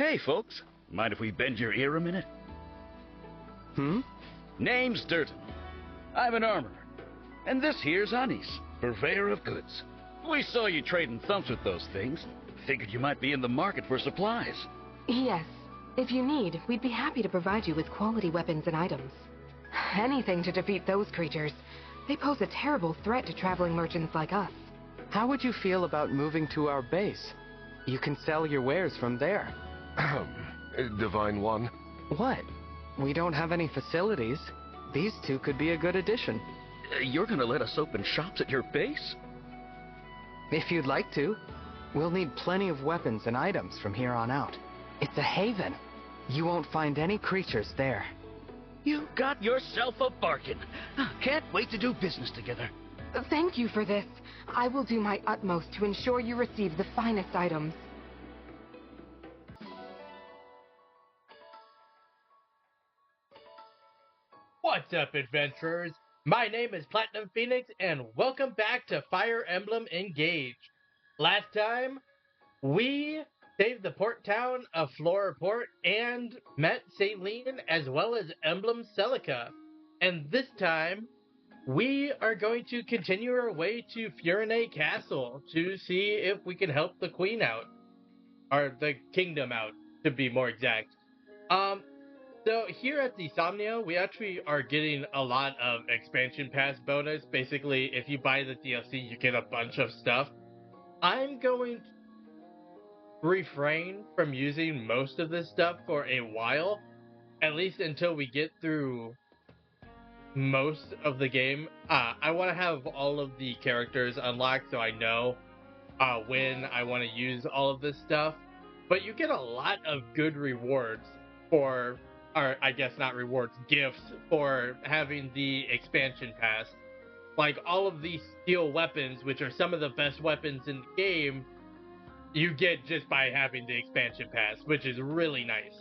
Hey, folks. Mind if we bend your ear a minute? Hmm? Name's Durton. I'm an armorer. And this here's Anis, purveyor of goods. We saw you trading thumps with those things. Figured you might be in the market for supplies. Yes. If you need, we'd be happy to provide you with quality weapons and items. Anything to defeat those creatures. They pose a terrible threat to traveling merchants like us. How would you feel about moving to our base? You can sell your wares from there. Divine One. What? We don't have any facilities. These two could be a good addition. You're gonna let us open shops at your base? If you'd like to. We'll need plenty of weapons and items from here on out. It's a haven. You won't find any creatures there. You got yourself a bargain. Can't wait to do business together. Thank you for this. I will do my utmost to ensure you receive the finest items. What's up, adventurers? My name is Platinum Phoenix, and welcome back to Fire Emblem Engage. Last time, we saved the port town of Flora Port and met Céline as well as Emblem Celica. And this time, we are going to continue our way to Firene Castle to see if we can help the queen out. Or the kingdom out, to be more exact. So here at the Somnio, we actually are getting a lot of expansion pass bonus. Basically, if you buy the DLC, you get a bunch of stuff. I'm going to refrain from using most of this stuff for a while, at least until we get through most of the game. I want to have all of the characters unlocked so I know when I want to use all of this stuff. But you get a lot of good rewards for, or I guess not rewards, gifts for having the expansion pass. Like all of these steel weapons, which are some of the best weapons in the game, you get just by having the expansion pass, which is really nice.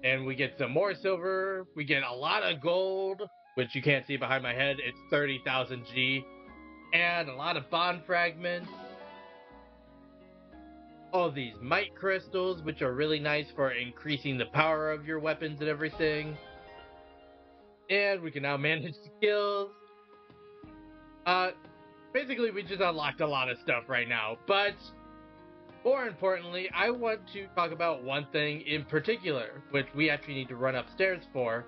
And we get some more silver, we get a lot of gold, which you can't see behind my head, it's 30,000 G, and a lot of bond fragments. All these might crystals, which are really nice for increasing the power of your weapons and everything. And we can now manage skills. Basically, we just unlocked a lot of stuff right now. But more importantly, I want to talk about one thing in particular, which we actually need to run upstairs for,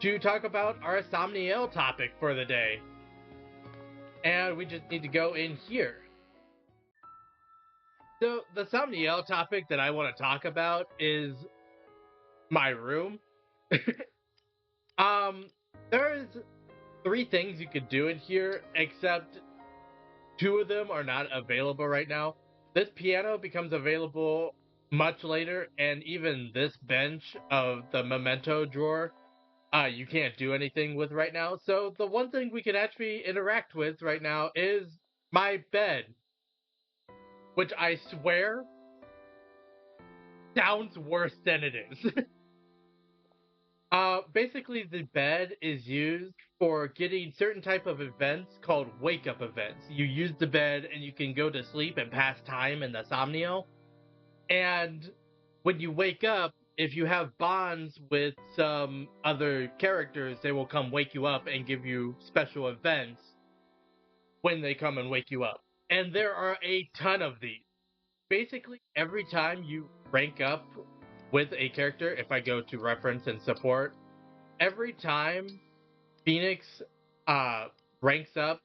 to talk about our Somniel topic for the day. And we just need to go in here. So, the Somniel topic that I want to talk about is my room. There's 3 things you could do in here, except 2 of them are not available right now. This piano becomes available much later, and even this bench of the memento drawer, you can't do anything with right now. So, the one thing we can actually interact with right now is my bed. Which I swear sounds worse than it is. Basically, the bed is used for getting certain type of events called wake-up events. You use the bed and you can go to sleep and pass time in the Somnio. And when you wake up, if you have bonds with some other characters, they will come wake you up and give you special events when they come and wake you up. And there are a ton of these. Basically, every time you rank up with a character, if I go to reference and support, every time Phoenix ranks up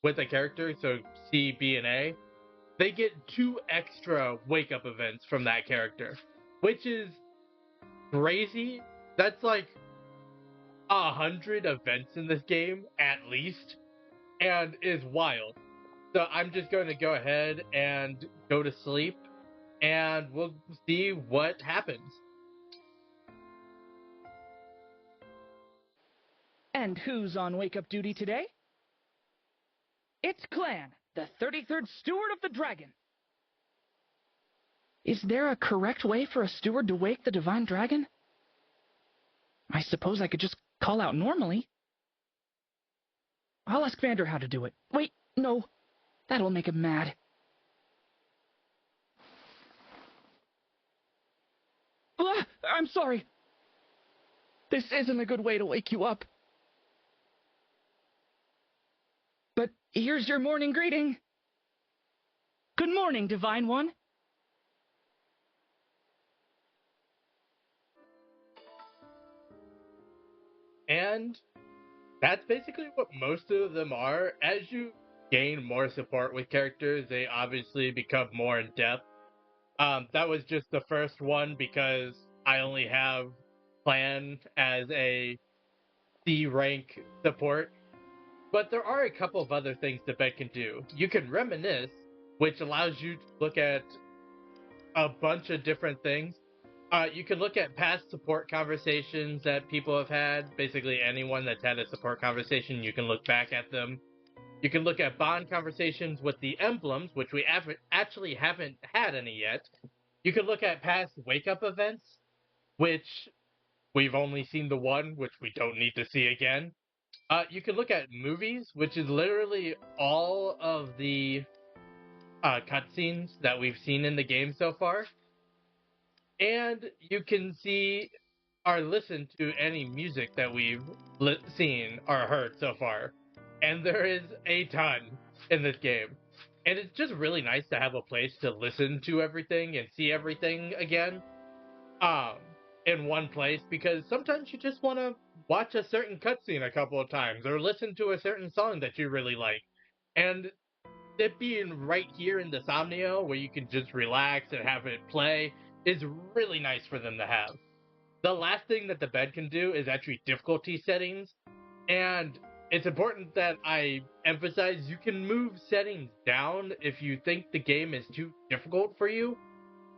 with a character, so C, B, and A, they get 2 extra wake-up events from that character, which is crazy. That's like 100 events in this game, at least, and is wild. So I'm just going to go ahead and go to sleep, and we'll see what happens. And who's on wake-up duty today? It's Clan, the 33rd Steward of the Dragon. Is there a correct way for a steward to wake the Divine Dragon? I suppose I could just call out normally. I'll ask Vander how to do it. Wait, no. That'll make him mad. I'm sorry. This isn't a good way to wake you up. But here's your morning greeting. Good morning, Divine One. And that's basically what most of them are. As you gain more support with characters, they obviously become more in depth. That was just the first one because I only have Clan as a C rank support. But there are a couple of other things the bed can do. You can reminisce, which allows you to look at a bunch of different things. You can look at past support conversations that people have had. Basically, anyone that's had a support conversation, you can look back at them. You can look at bond conversations with the emblems, which we actually haven't had any yet. You can look at past wake-up events, which we've only seen the one, which we don't need to see again. You can look at movies, which is literally all of the cutscenes that we've seen in the game so far. And you can see or listen to any music that we've seen or heard so far. And there is a ton in this game. And it's just really nice to have a place to listen to everything and see everything again in one place, because sometimes you just want to watch a certain cutscene a couple of times or listen to a certain song that you really like. And it being right here in the Somnio where you can just relax and have it play is really nice for them to have. The last thing that the bed can do is actually difficulty settings, and it's important that I emphasize you can move settings down if you think the game is too difficult for you,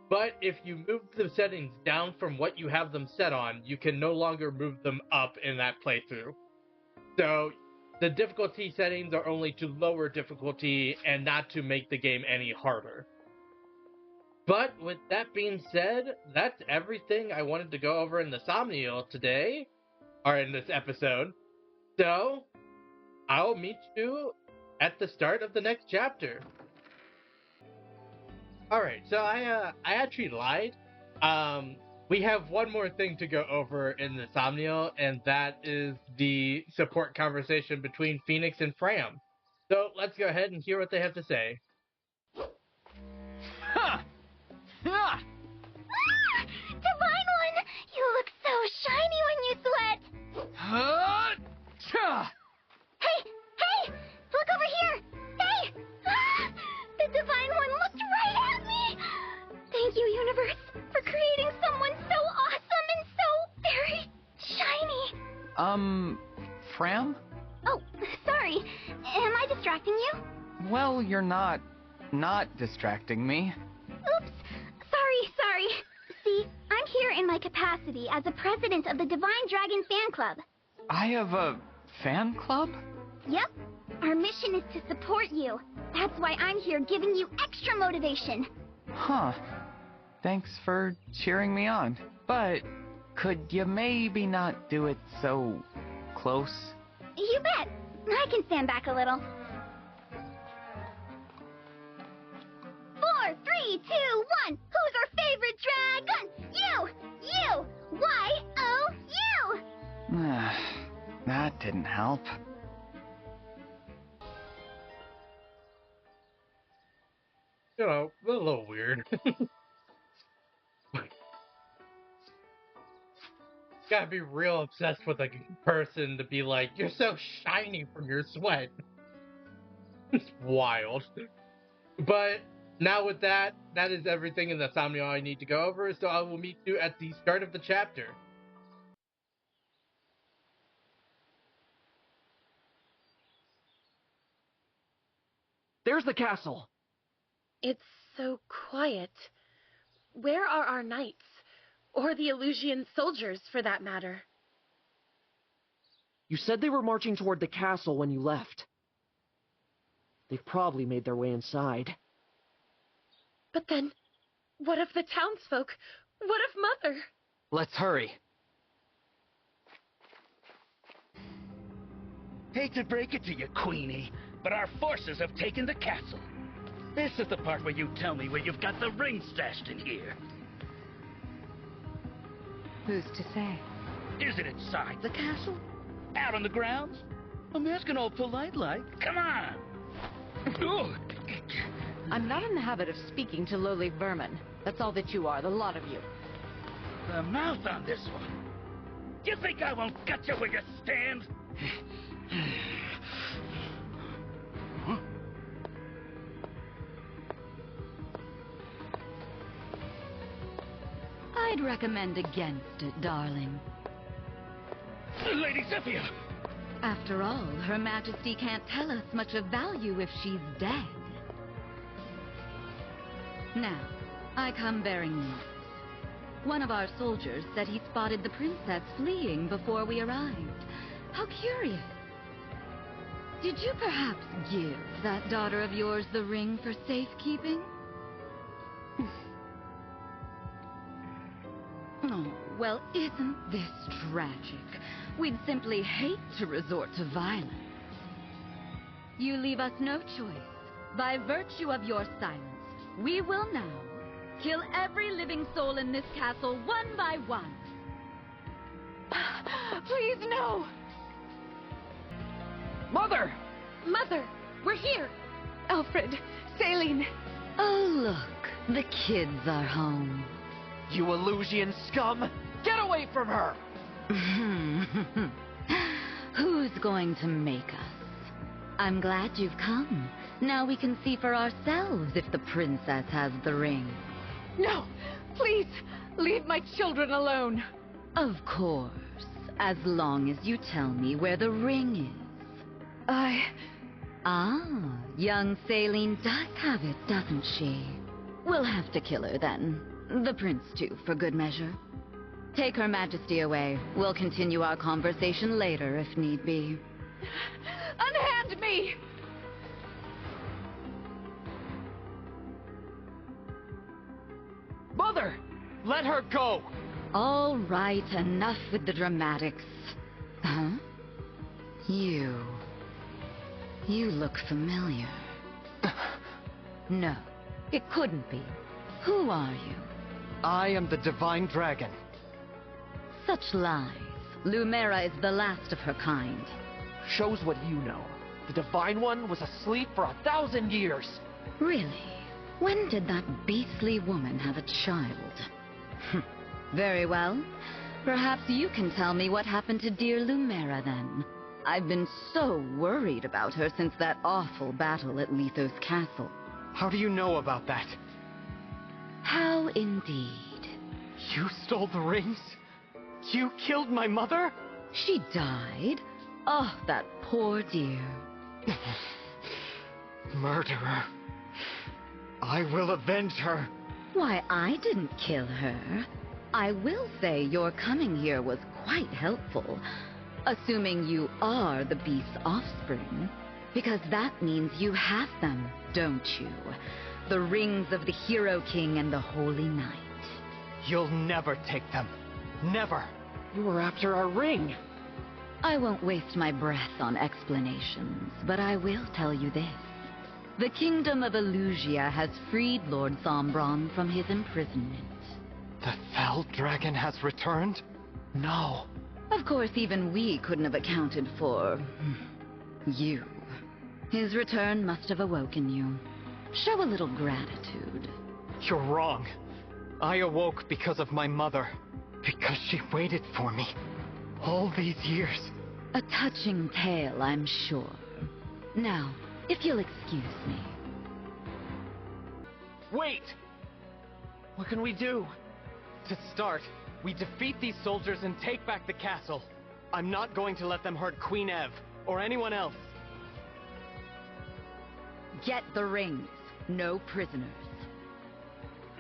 but if you move the settings down from what you have them set on, you can no longer move them up in that playthrough. So the difficulty settings are only to lower difficulty and not to make the game any harder. But with that being said, that's everything I wanted to go over in the Somnial today, or in this episode. So, I'll meet you at the start of the next chapter. Alright, so I actually lied. We have one more thing to go over in the Somnial, and that is the support conversation between Phoenix and Fram. So, let's go ahead and hear what they have to say. Huh! Ah! Divine One! You look so shiny when you sweat! Hey! Hey! Look over here! Hey! The Divine One looked right at me! Thank you, Universe, for creating someone so awesome and so very shiny! Fram? Oh, sorry. Am I distracting you? Well, you're not distracting me. Oops. Sorry. See, I'm here in my capacity as the president of the Divine Dragon Fan Club. I have a fan club? Yep. Our mission is to support you. That's why I'm here giving you extra motivation. Huh. Thanks for cheering me on. But could you maybe not do it so close? You bet. I can stand back a little. 4, 3, 2, 1. Who's our favorite dragon? You! Y-O-U! That didn't help. You know, a little weird. Gotta be real obsessed with a person to be like, you're so shiny from your sweat. It's wild. But now with that is everything in the Somnial I need to go over, so I will meet you at the start of the chapter. There's the castle. It's so quiet. Where are our knights? Or the Elusian soldiers, for that matter? You said they were marching toward the castle when you left. They've probably made their way inside. But then, what of the townsfolk? What of Mother? Let's hurry. Hate to break it to you, Queenie, but our forces have taken the castle. This is the part where you tell me where you've got the ring stashed in here. Who's to say? Is it inside the castle? Out on the grounds? I'm asking all polite like. Come on! Ugh. I'm not in the habit of speaking to lowly vermin. That's all that you are, the lot of you. The mouth on this one. You think I won't gut you where you stand? Huh? I'd recommend against it, darling. Lady Zephyr! After all, Her Majesty can't tell us much of value if she's dead. Now, I come bearing news. One of our soldiers said he spotted the princess fleeing before we arrived. How curious. Did you perhaps give that daughter of yours the ring for safekeeping? Oh, well, isn't this tragic? We'd simply hate to resort to violence. You leave us no choice. By virtue of your silence, we will now kill every living soul in this castle one by one. Please, no! Mother! Mother, we're here. Alfred, Céline. Oh, look, the kids are home. You Elusian scum! Get away from her! Who's going to make us? I'm glad you've come. Now we can see for ourselves if the princess has the ring. No! Please! Leave my children alone! Of course, as long as you tell me where the ring is. Ah, young Céline does have it, doesn't she? We'll have to kill her then. The prince too, for good measure. Take Her Majesty away. We'll continue our conversation later if need be. Unhand me! Mother! Let her go! All right, enough with the dramatics. Huh? You look familiar. No, it couldn't be. Who are you? I am the Divine Dragon. Such lies. Lumera is the last of her kind. Shows what you know. The Divine One was asleep for 1,000 years. Really? When did that beastly woman have a child? Very well. Perhaps you can tell me what happened to dear Lumera then. I've been so worried about her since that awful battle at Lithos Castle. How do you know about that? How indeed. You stole the rings? You killed my mother? She died? Oh, that poor dear. Murderer. I will avenge her. Why, I didn't kill her. I will say your coming here was quite helpful. Assuming you are the beast's offspring. Because that means you have them, don't you? The rings of the Hero King and the Holy Knight. You'll never take them. Never. You were after our ring. I won't waste my breath on explanations, but I will tell you this. The kingdom of Elusia has freed Lord Sombron from his imprisonment. The Fell Dragon has returned? No. Of course, even we couldn't have accounted for... you. His return must have awoken you. Show a little gratitude. You're wrong. I awoke because of my mother. Because she waited for me. All these years. A touching tale, I'm sure. Now, if you'll excuse me. Wait! What can we do? To start, we defeat these soldiers and take back the castle. I'm not going to let them hurt Queen Ev, or anyone else. Get the rings. No prisoners.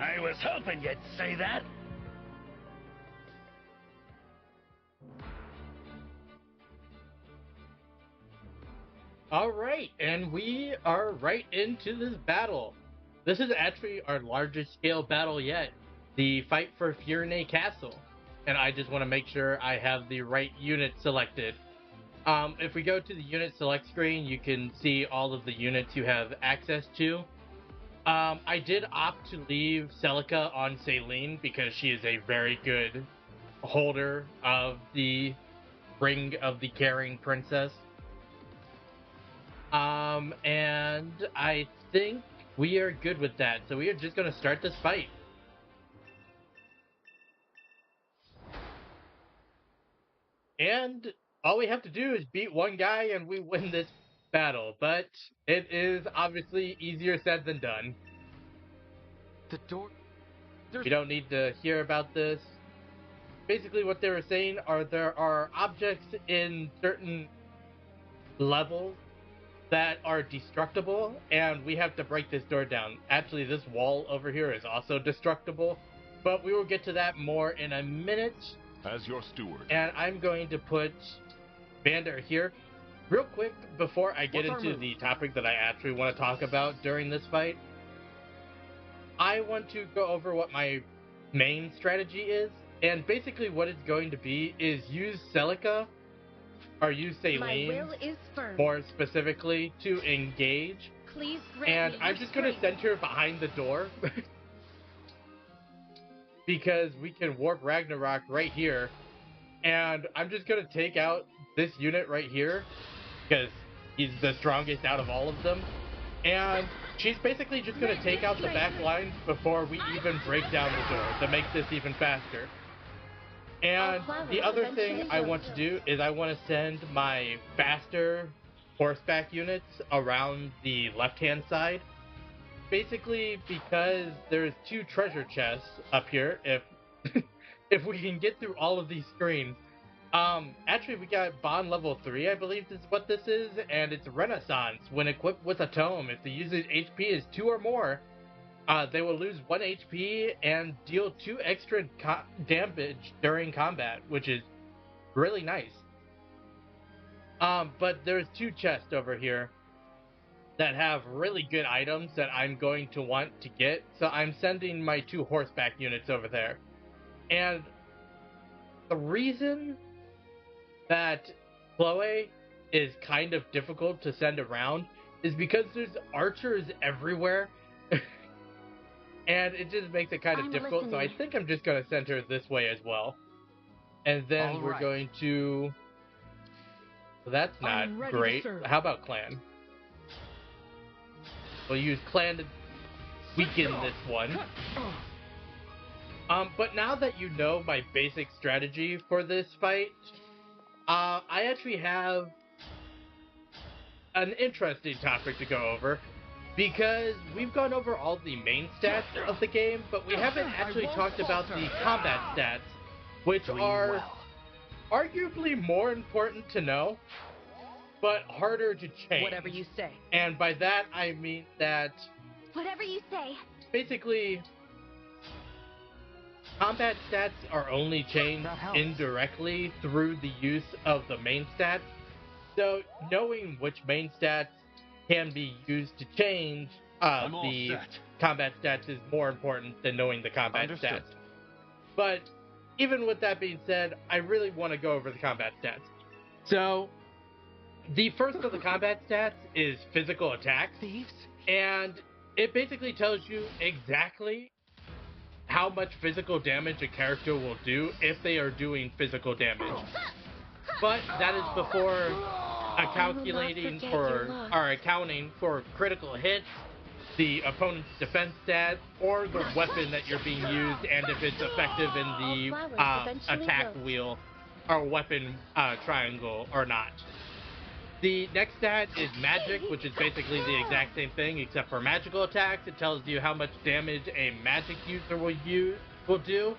I was hoping you'd say that. Alright, and we are right into this battle. This is actually our largest scale battle yet. The fight for Firene Castle. And I just want to make sure I have the right unit selected. If we go to the unit select screen, you can see all of the units you have access to. I did opt to leave Celica on Céline because she is a very good holder of the Ring of the Caring Princess. And I think we are good with that, so we are just going to start this fight. And all we have to do is beat one guy and we win this battle, but it is obviously easier said than done. The door... You don't need to hear about this. Basically what they were saying are there are objects in certain levels that are destructible, and we have to break this door down. Actually, this wall over here is also destructible, but we will get to that more in a minute. As your steward. And I'm going to put Vander here. Real quick, before I get into the topic that I actually want to talk about during this fight, I want to go over what my main strategy is. And basically what it's going to be is use Celica, or use Céline, more specifically, to engage. Please and I'm just going to send her behind the door. Because we can warp Ragnarok right here. And I'm just going to take out this unit right here, because he's the strongest out of all of them. And she's basically just going to take out the back line before we even break down the door to make this even faster. And the other thing I want to do is I want to send my faster horseback units around the left-hand side. Basically because there's 2 treasure chests up here, if we can get through all of these screens. Actually we got Bond level 3, I believe is what this is, and it's Renaissance. When equipped with a tome, if the user's HP is 2 or more, they will lose 1 HP and deal 2 extra damage during combat, which is really nice. But there's 2 chests over here that have really good items that I'm going to want to get, so I'm sending my 2 horseback units over there. And the reason that Chloe is kind of difficult to send around is because there's archers everywhere. And it just makes it kind of difficult, so I think I'm just going to send her this way as well. And then we're going to... Well, that's not great. How about Clan? We'll use Clan to weaken this one. But now that you know my basic strategy for this fight, I actually have an interesting topic to go over. Because we've gone over all the main stats of the game, but we haven't actually talked about the combat stats, which are arguably more important to know, but harder to change. Whatever you say. And by that, I mean that... Whatever you say. Basically, combat stats are only changed indirectly through the use of the main stats. So, knowing which main stats can be used to change the combat stats is more important than knowing the combat stats. But even with that being said, I really want to go over the combat stats. So, the first of the combat stats is physical attack. And it basically tells you exactly how much physical damage a character will do if they are doing physical damage. But that is before accounting for critical hits, the opponent's defense stat, or the weapon that you're being used, and if it's effective in the attack wheel or weapon triangle or not. The next stat is magic, which is basically the exact same thing except for magical attacks. It tells you how much damage a magic user will do,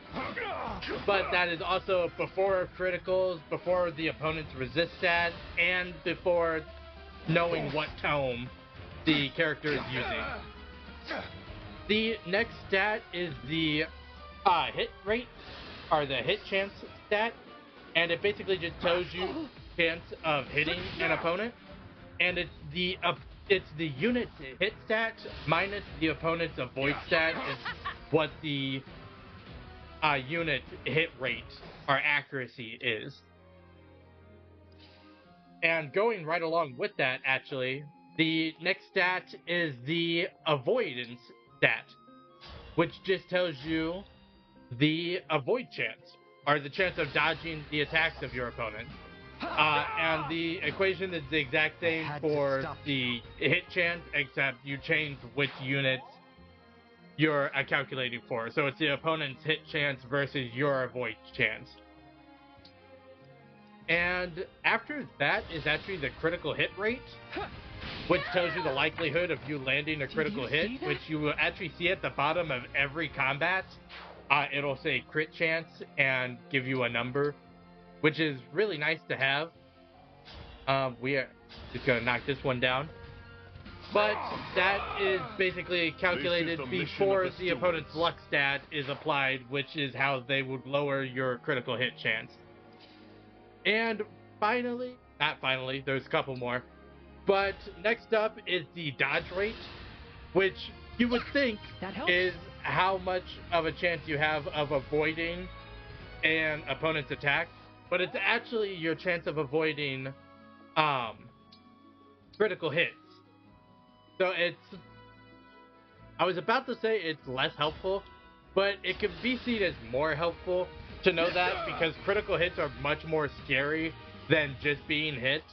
but that is also before criticals, before the opponent's resist stat, and before knowing what tome the character is using. The next stat is the hit rate, or the hit chance stat, and it basically just tells you chance of hitting an opponent, and it's the unit hit stat minus the opponent's avoid stat is what the unit hit rate or accuracy is. And going right along with that, actually, the next stat is the avoidance stat, which just tells you the avoid chance. are the chance of dodging the attacks of your opponent. And the equation is the exact same for the hit chance, except you change which units you're calculating for. So it's the opponent's hit chance versus your avoid chance. And after that is actually the critical hit rate, which tells you the likelihood of you landing a critical hit, which you will actually see at the bottom of every combat. It'll say crit chance and give you a number, which is really nice to have. We are just going to knock this one down. But that is basically calculated before the opponent's luck stat is applied, which is how they would lower your critical hit chance. And finally, not finally, there's a couple more. But next up is the dodge rate, which you would think is how much of a chance you have of avoiding an opponent's attack. But it's actually your chance of avoiding critical hits. So I was about to say it's less helpful, but it can be seen as more helpful to know that, because critical hits are much more scary than just being hit.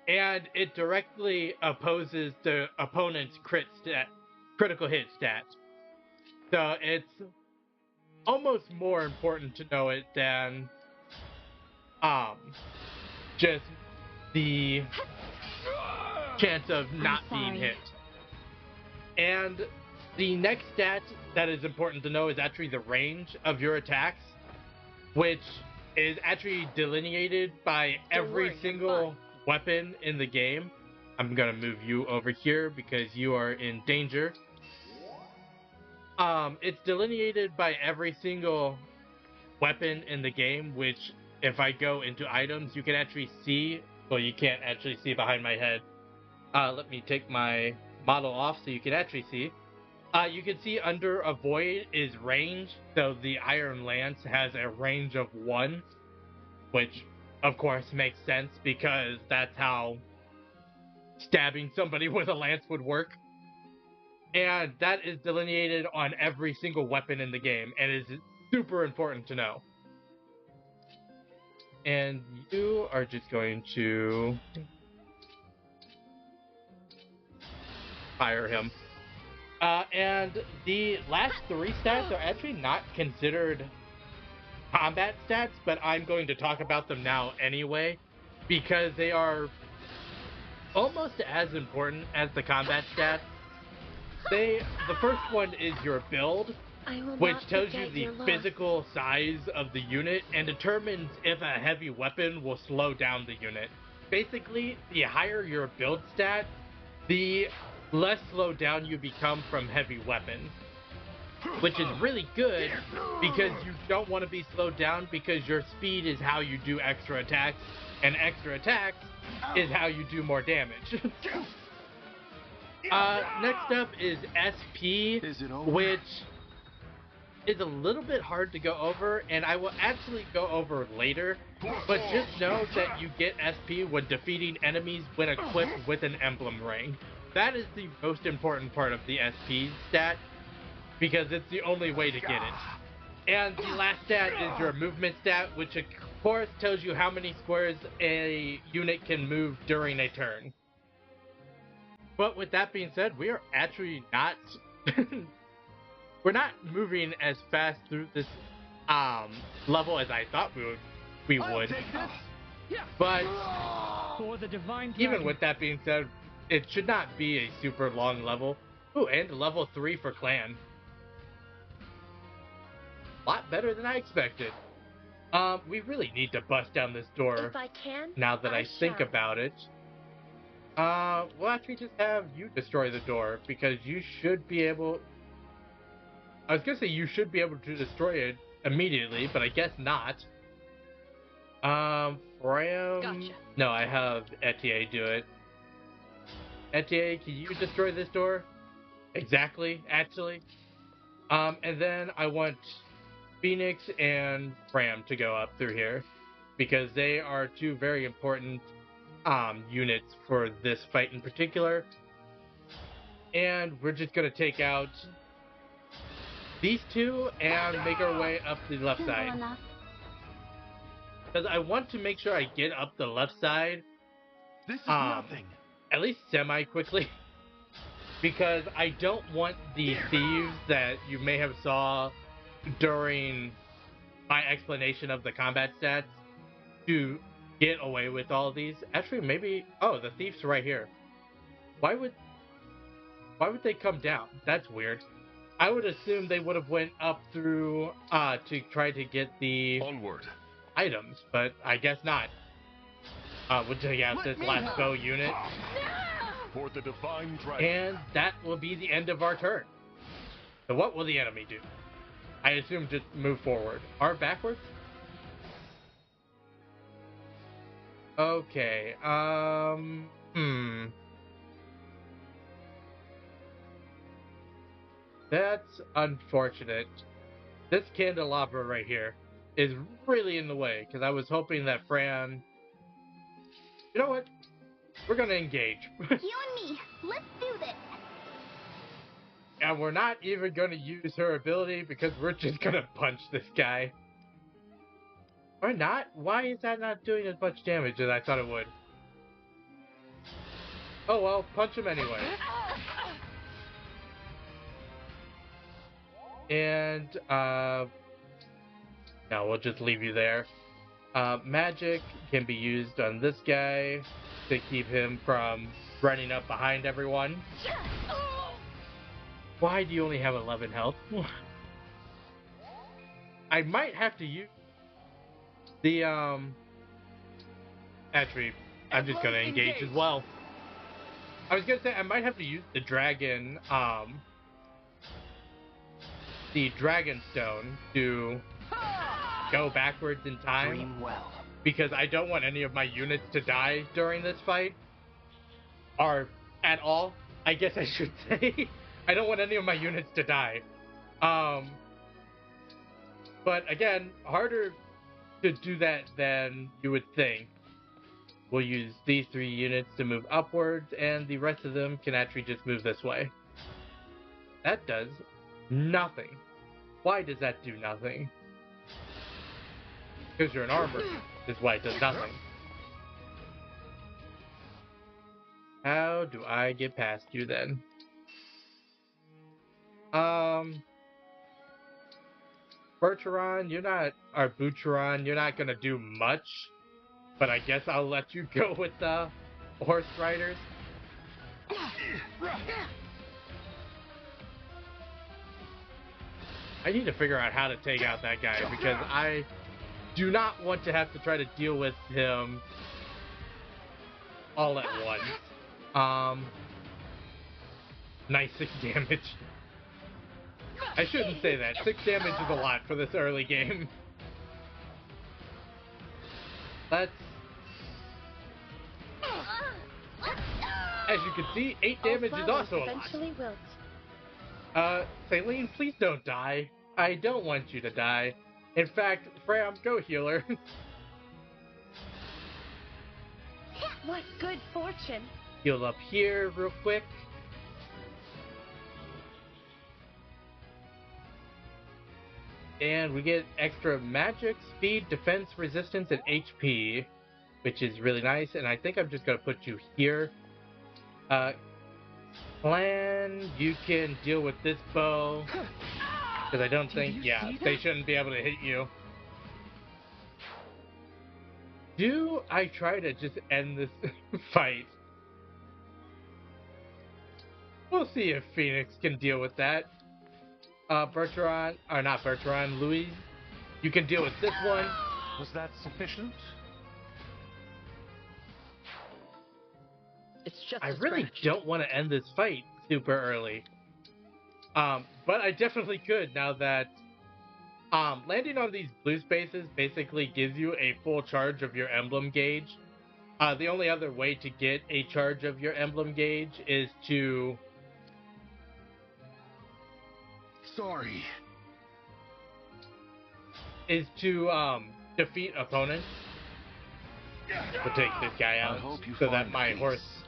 And it directly opposes the opponent's critical hit stat. So it's almost more important to know it than just the chance of not being hit. And the next stat that is important to know is actually the range of your attacks, which is actually delineated by every single weapon in the game. I'm gonna move you over here because you are in danger. It's delineated by every single weapon in the game, which if I go into items, you can actually see. Well, you can't actually see behind my head. Let me take my model off so you can actually see. You can see under avoid is range. So the Iron Lance has a range of 1, which of course makes sense because that's how stabbing somebody with a lance would work. And that is delineated on every single weapon in the game and is super important to know. And you are just going to fire him. And the last 3 stats are actually not considered combat stats, but I'm going to talk about them now anyway, because they are almost as important as the combat stats. The first one is your build, which tells you the physical size of the unit and determines if a heavy weapon will slow down the unit. Basically, the higher your build stat, the less slowed down you become from heavy weapons, which is really good because you don't want to be slowed down, because your speed is how you do extra attacks, and extra attacks is how you do more damage. Next up is SP, which is a little bit hard to go over, and I will actually go over later, but just know that you get SP when defeating enemies when equipped with an emblem ring. That is the most important part of the SP stat, because it's the only way to get it. And the last stat is your movement stat, which of course tells you how many squares a unit can move during a turn. But with that being said, we are actually not we're not moving as fast through this level as I thought we would. But even with that being said, it should not be a super long level. Ooh, and level 3 for clan. A lot better than I expected. We really need to bust down this door. If I can, now that I think about it. We'll actually just have you destroy the door, because you should be able... I was gonna say you should be able to destroy it immediately, but I guess not. Fram... Gotcha. No, I have Etier do it. Etier, can you destroy this door? Exactly, actually. And then I want Phoenix and Fram to go up through here, because they are 2 very important units for this fight in particular. And we're just gonna take out these 2 and make our way up the left side. Because I want to make sure I get up the left side. This is nothing. At least semi-quickly. Because I don't want the thieves that you may have saw during my explanation of the combat stats to get away with all these. Actually, maybe... Oh, the thief's right here. Why would they come down? That's weird. I would assume they would have went up through to try to get the onward items, but I guess not. We'll take out this last bow unit. For the divine dragon. And that will be the end of our turn. So what will the enemy do? I assume just move forward. Or backwards? Okay, That's unfortunate. This candelabra right here is really in the way, because I was hoping that Fran... You know what? We're gonna engage. You and me, let's do this. And we're not even gonna use her ability, because we're just gonna punch this guy. Or not? Why is that not doing as much damage as I thought it would? Oh well, punch him anyway. And, no, we'll just leave you there. Magic can be used on this guy to keep him from running up behind everyone. Why do you only have 11 health? I might have to use the, Actually, I'm just gonna engage as well. I was gonna say, I might have to use the dragon, the dragon stone to go backwards in time. Dream well. Because I don't want any of my units to die during this fight. Or at all, I guess I should say. I don't want any of my units to die. But again, harder to do that than you would think. We'll use these 3 units to move upwards, and the rest of them can actually just move this way. That does nothing. Why does that do nothing? Because you're an armor, is why it does nothing. How do I get past you then? Bertrand, you're not, or Butcheron, you're not gonna do much, but I guess I'll let you go with the horse riders. I need to figure out how to take out that guy, because I do not want to have to try to deal with him all at once. Nice 6 damage. I shouldn't say that. 6 damage is a lot for this early game. Let's... As you can see, 8 damage is also a lot. Céline, please don't die. I don't want you to die. In fact, Fram, go healer. What good fortune. Heal up here real quick. And we get extra magic, speed, defense, resistance, and HP, which is really nice. And I think I'm just going to put you here. Clan, you can deal with this bow. Because I don't think, yeah, they shouldn't be able to hit you. Do I try to just end this fight? We'll see if Phoenix can deal with that. Bertrand, or not Bertrand, Louise, you can deal with this one. Was that sufficient? It's just I really don't want to end this fight super early. But I definitely could now that landing on these blue spaces basically gives you a full charge of your emblem gauge. The only other way to get a charge of your emblem gauge is to... Sorry. Is to defeat opponents. We'll take this guy out so that my horse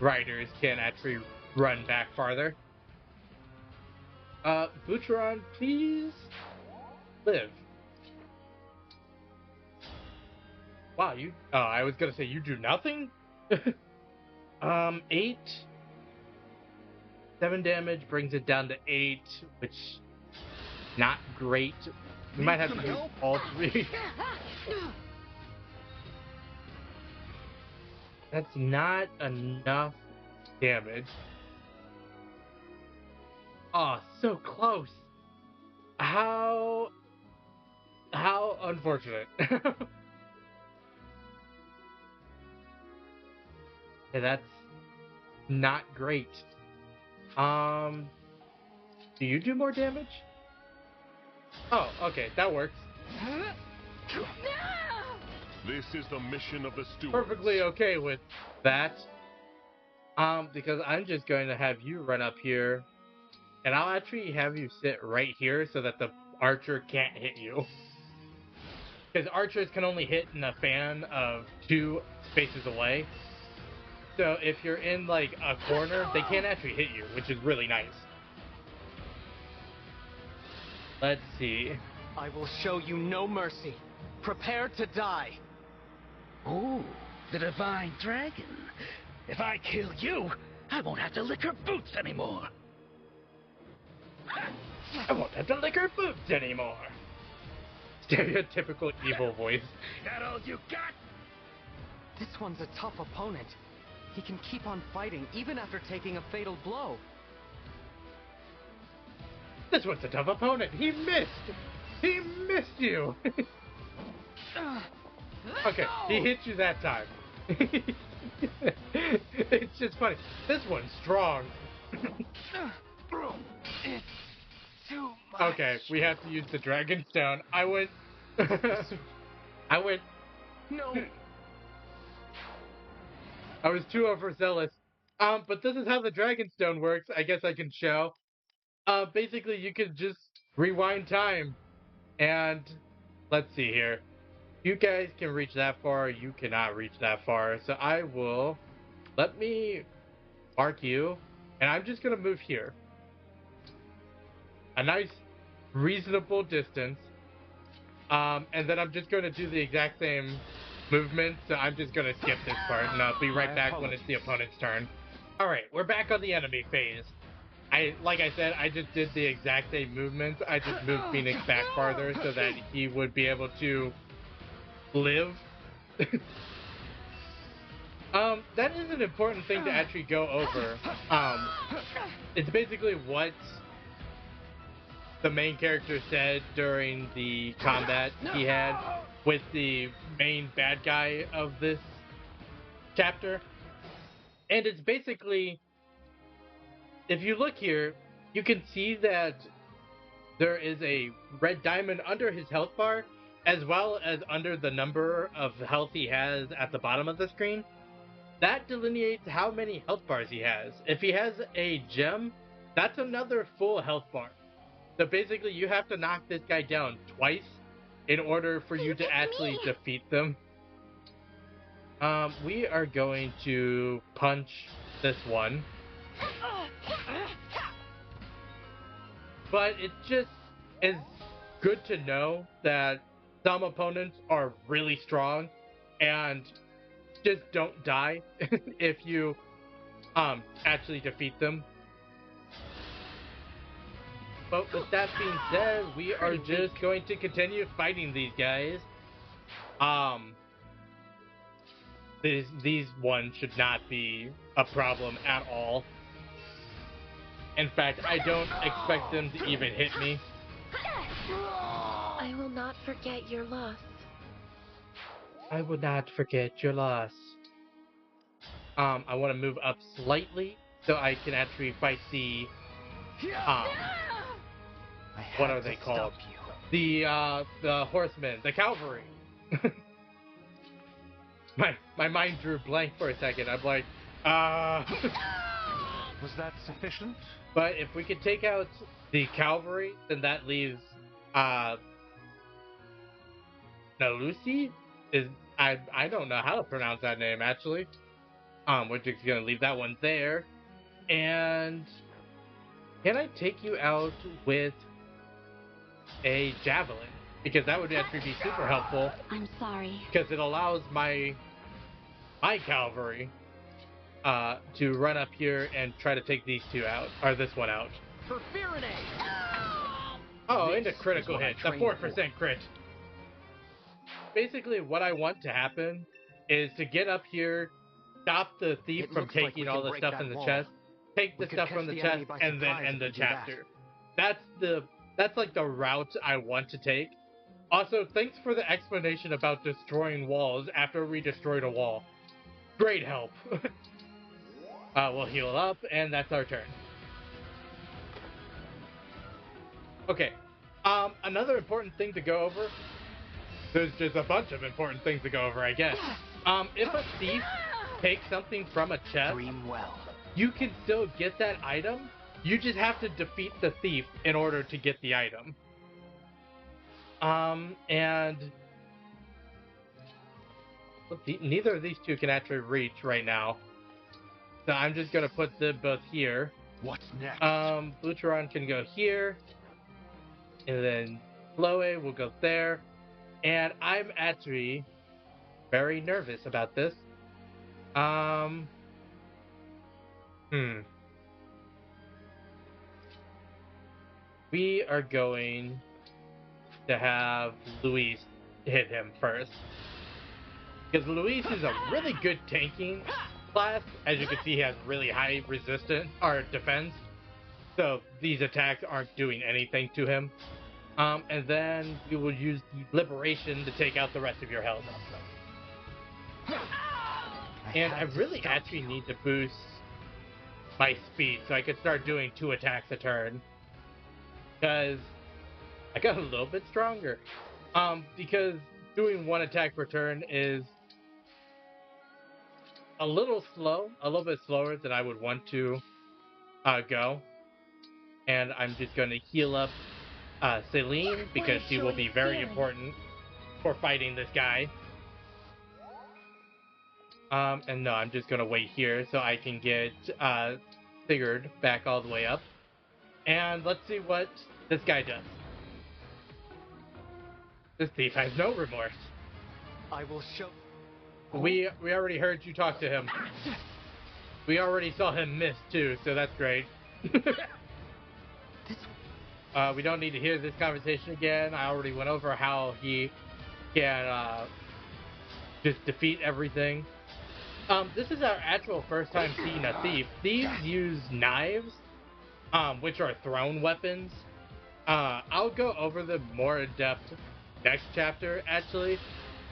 riders can actually run back farther. Butcheron, please live. Wow, you. Oh, I was gonna say you do nothing. 8. 7 damage brings it down to 8, which not great. We might have to do all 3. That's not enough damage. Oh, so close. How unfortunate. Yeah, that's not great. Do you do more damage? Oh, okay, that works. This is the mission of the stewards. Perfectly okay with that. Because I'm just going to have you run up here, and I'll actually have you sit right here so that the archer can't hit you. Because archers can only hit in a fan of 2 spaces away. So if you're in like a corner, they can't actually hit you, which is really nice. Let's see. I will show you no mercy. Prepare to die. Ooh, the divine dragon. If I kill you, I won't have to lick her boots anymore. I won't have to lick her boots anymore. Stereotypical evil voice. That all you got? This one's a tough opponent. He can keep on fighting even after taking a fatal blow. This one's a tough opponent. He missed. He missed you. Okay, he hit you that time. It's just funny. This one's strong. It's too much. Okay, we have to use the Dragon Stone. I went. No. I was too overzealous. But this is how the Dragon Stone works. I guess I can show. Basically, you can just rewind time. And let's see here. You guys can reach that far. You cannot reach that far. So I will. Let me mark you. And I'm just going to move here. A nice, reasonable distance. And then I'm just going to do the exact same movement. So I'm just going to skip this part. And I'll be right back when it's the opponent's turn. Alright, we're back on the enemy phase. Like I said, I just did the exact same movements. I just moved Phoenix back farther so that he would be able to live. That is an important thing to actually go over. It's basically what the main character said during the combat he had with the main bad guy of this chapter. And it's basically, if you look here, you can see that there is a red diamond under his health bar, as well as under the number of health he has at the bottom of the screen. That delineates how many health bars he has. If he has a gem, that's another full health bar. So basically, you have to knock this guy down twice in order for you to actually defeat them. We are going to punch this one. But it just is good to know that some opponents are really strong and just don't die if you actually defeat them. But with that being said, we are just going to continue fighting these guys. These ones should not be a problem at all. In fact, I don't expect them to even hit me. I will not forget your loss. I will not forget your loss. I want to move up slightly so I can actually fight the what are they called? The horsemen, the cavalry. My mind drew blank for a second. I'm like, Was that sufficient? But if we could take out the cavalry, then that leaves Elusian is I don't know how to pronounce that name actually. We're just gonna leave that one there. And can I take you out with a javelin? because that would actually be super helpful. I'm sorry. Because it allows my cavalry to run up here and try to take these two out, or this one out. For Firene! Oh, and a critical hit, the 4% crit. Basically, what I want to happen is to get up here, stop the thief from taking all the stuff in the chest, take the stuff from the chest, and then end the chapter. That's like the route I want to take. Also, thanks for the explanation about destroying walls after we destroyed a wall. Great help. We'll heal up, and that's our turn. Okay. Another important thing to go over. There's just a bunch of important things to go over, I guess. If a thief takes something from a chest, you can still get that item. You just have to defeat the thief in order to get the item. And neither of these two can actually reach right now. So I'm just gonna put them both here. What's next? Blucheron can go here. And then Chloe will go there. And I'm actually very nervous about this. We are going to have Luis hit him first. Because Luis is a really good tanking class. As you can see, he has really high resistance or defense. So these attacks aren't doing anything to him. And then we will use the Liberation to take out the rest of your health. And I really actually need to boost my speed so I could start doing 2 attacks a turn. Because I got a little bit stronger. Because doing 1 attack per turn is a little bit slower than I would want to go. And I'm just going to heal up Céline, because she will be very important for fighting this guy. And no, I'm just going to wait here so I can get Sigurd back all the way up. And let's see what this guy does. This thief has no remorse. I will show... We already heard you talk to him. We already saw him miss too, so that's great. We don't need to hear this conversation again. I already went over how he can just defeat everything. This is our actual first time seeing a thief. Thieves use knives, which are thrown weapons. I'll go over them more in depth next chapter, actually.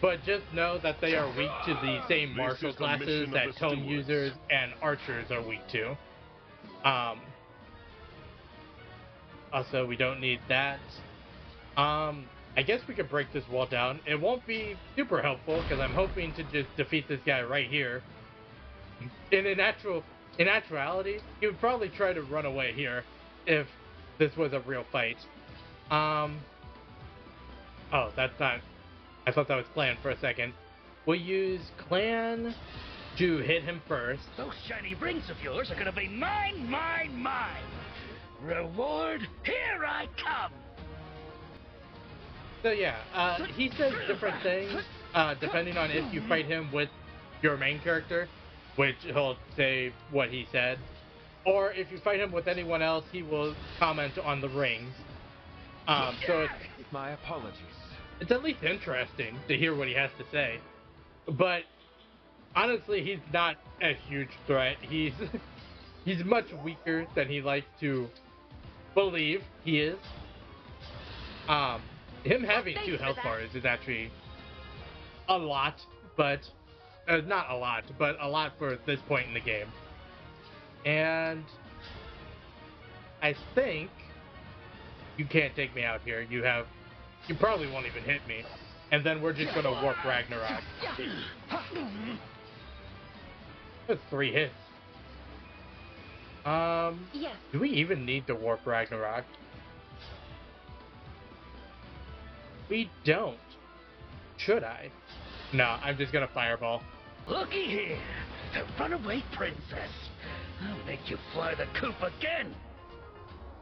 But just know that they are weak to the same martial classes that tome users and archers are weak to. Also, we don't need that. I guess we could break this wall down. It won't be super helpful, because I'm hoping to just defeat this guy right here. In actuality, he would probably try to run away here if this was a real fight. Oh, that's not... I thought that was Clan for a second. We'll use Clan to hit him first. Those shiny rings of yours are gonna be mine, mine, mine! Reward, here I come! So yeah, he says different things, depending on if you fight him with your main character, which he'll say what he said. Or if you fight him with anyone else, he will comment on the rings. So My apologies. It's at least interesting to hear what he has to say. But honestly, he's not a huge threat. He's much weaker than he likes to believe he is. Him having 2 health bars is actually a lot, but not a lot, but a lot for this point in the game. And I think you can't take me out here. You probably won't even hit me. And then we're just gonna warp Ragnarok. That's 3 hits. Yes. Do we even need to warp Ragnarok? We don't. Should I? No, I'm just gonna fireball. Looky here, the runaway princess. I'll make you fly the coop again.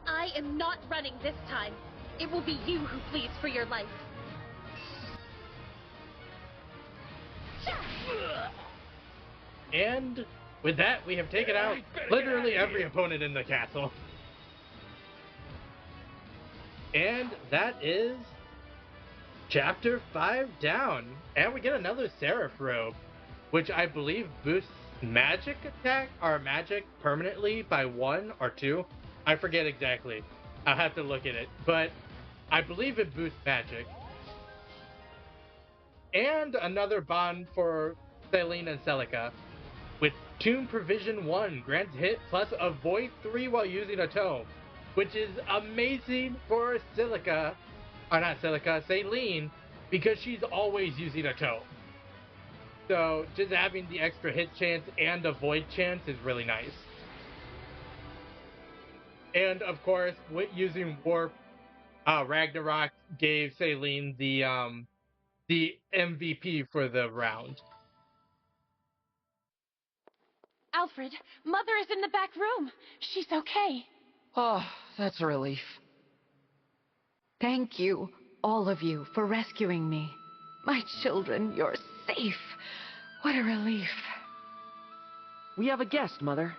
I am not running this time. It will be you who flees for your life. And with that, we have taken out literally every opponent in the castle. And that is Chapter 5 down. And we get another Seraph Robe, which I believe boosts magic attack or magic permanently by 1 or 2. I forget exactly. I'll have to look at it. But I believe it boosts magic. And another bond for Céline and Celica with Tune Provision 1 grants hit plus avoid 3 while using a tome, which is amazing for Celica, or not Celica, Céline, because she's always using a tome. So just having the extra hit chance and avoid chance is really nice. And of course, with using Warp, Ragnarok gave Céline the MVP for the round. Alfred, Mother is in the back room. She's okay. Oh, that's a relief. Thank you, all of you, for rescuing me. My children, you're safe. What a relief. We have a guest, Mother.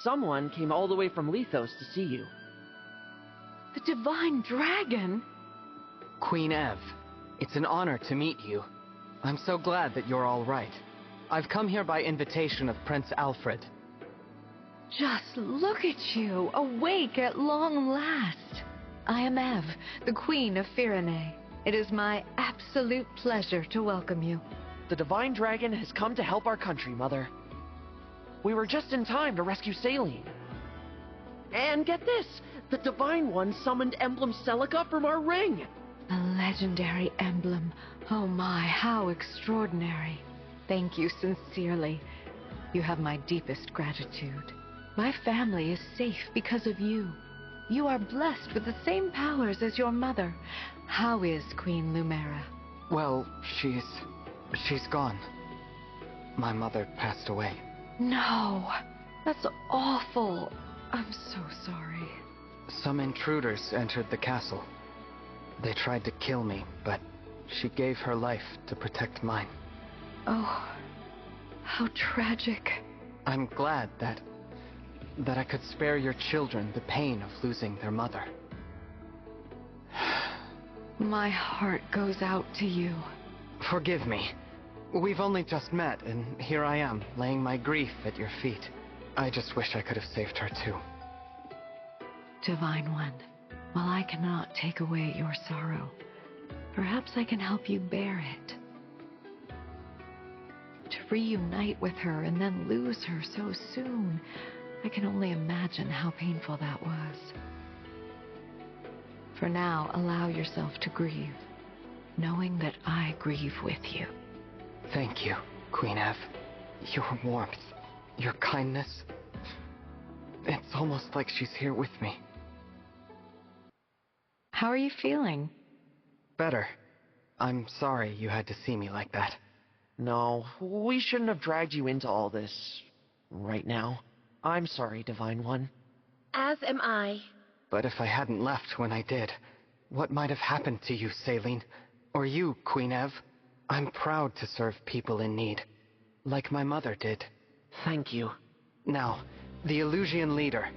Someone came all the way from Lethos to see you. The Divine Dragon? Queen Ev, it's an honor to meet you. I'm so glad that you're all right. I've come here by invitation of Prince Alfred. Just look at you, awake at long last. I am Ev, the Queen of Firene. It is my absolute pleasure to welcome you. The Divine Dragon has come to help our country, Mother. We were just in time to rescue Céline. And get this, the Divine One summoned Emblem Celica from our ring. A legendary emblem. Oh my, how extraordinary. Thank you sincerely. You have my deepest gratitude. My family is safe because of you. You are blessed with the same powers as your mother. How is Queen Lumera? Well, she's gone. My mother passed away. No, that's awful. I'm so sorry. Some intruders entered the castle. They tried to kill me, but she gave her life to protect mine. Oh, how tragic. I'm glad that I could spare your children the pain of losing their mother. My heart goes out to you. Forgive me. We've only just met, and here I am, laying my grief at your feet. I just wish I could have saved her too. Divine One, while I cannot take away your sorrow, perhaps I can help you bear it. To reunite with her and then lose her so soon, I can only imagine how painful that was. For now, allow yourself to grieve, knowing that I grieve with you. Thank you, Queen Ev. Your warmth, your kindness. It's almost like she's here with me. How are you feeling? Better. I'm sorry you had to see me like that. No, we shouldn't have dragged you into all this right now. I'm sorry, Divine One. As am I. But if I hadn't left when I did, what might have happened to you, Céline? Or you, Queen Ev? I'm proud to serve people in need, like my mother did. Thank you. Now, the Elusian leader.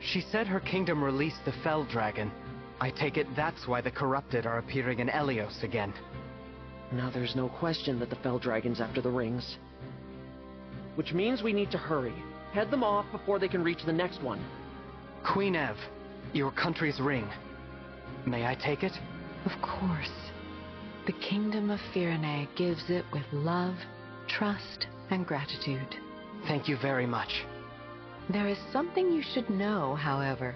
She said her kingdom released the Fell Dragon. I take it that's why the corrupted are appearing in Elios again. Now there's no question that the Fell Dragon's after the rings. Which means we need to hurry. Head them off before they can reach the next one. Queen Ev, your country's ring. May I take it? Of course. The kingdom of Firene gives it with love, trust, and gratitude. Thank you very much. There is something you should know, however.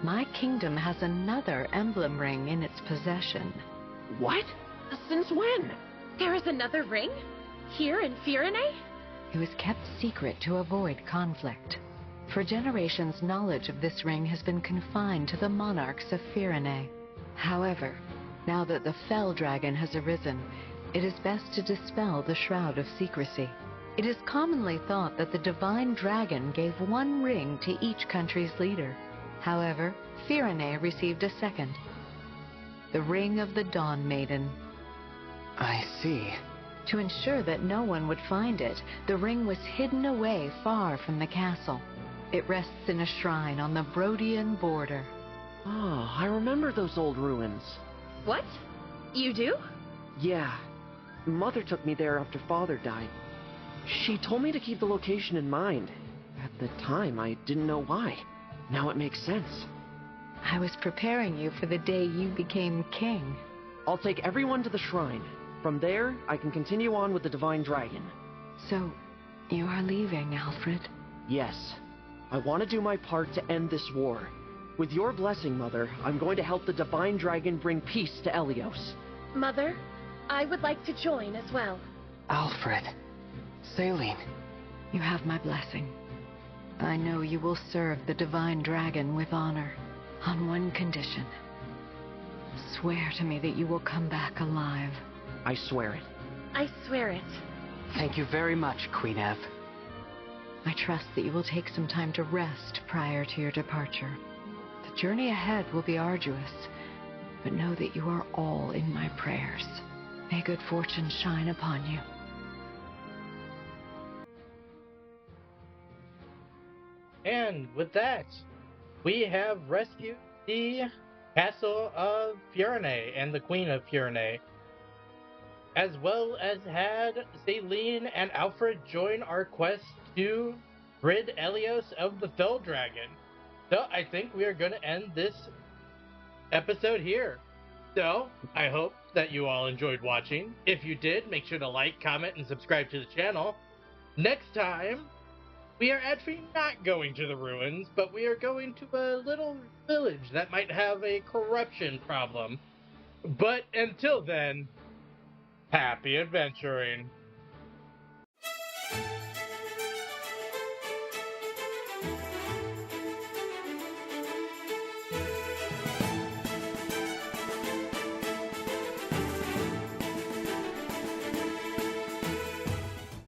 My kingdom has another emblem ring in its possession. What? Since when? There is another ring? Here in Firene? It was kept secret to avoid conflict. For generations, knowledge of this ring has been confined to the monarchs of Firene. However, now that the Fell Dragon has arisen, it is best to dispel the shroud of secrecy. It is commonly thought that the Divine Dragon gave one ring to each country's leader. However, Firene received a second. The Ring of the Dawn Maiden. I see. To ensure that no one would find it, the ring was hidden away far from the castle. It rests in a shrine on the Brodian border. Oh, I remember those old ruins. What? You do? Yeah. Mother took me there after Father died. She told me to keep the location in mind. At the time, I didn't know why. Now it makes sense. I was preparing you for the day you became king. I'll take everyone to the shrine. From there, I can continue on with the Divine Dragon. So, you are leaving, Alfred? Yes. I want to do my part to end this war. With your blessing, Mother, I'm going to help the Divine Dragon bring peace to Elyos. Mother, I would like to join as well. Alfred. Céline. You have my blessing. I know you will serve the Divine Dragon with honor, on one condition. Swear to me that you will come back alive. I swear it. I swear it. Thank you very much, Queen Ev. I trust that you will take some time to rest prior to your departure. The journey ahead will be arduous, but know that you are all in my prayers. May good fortune shine upon you. And with that, we have rescued the castle of Firene and the Queen of Firene, as well as had Céline and Alfred join our quest to rid Elyos of the Fell Dragon. So I think we are going to end this episode here. So I hope that you all enjoyed watching. If you did, make sure to like, comment, and subscribe to the channel. Next time, we are actually not going to the ruins, but we are going to a little village that might have a corruption problem. But until then, happy adventuring.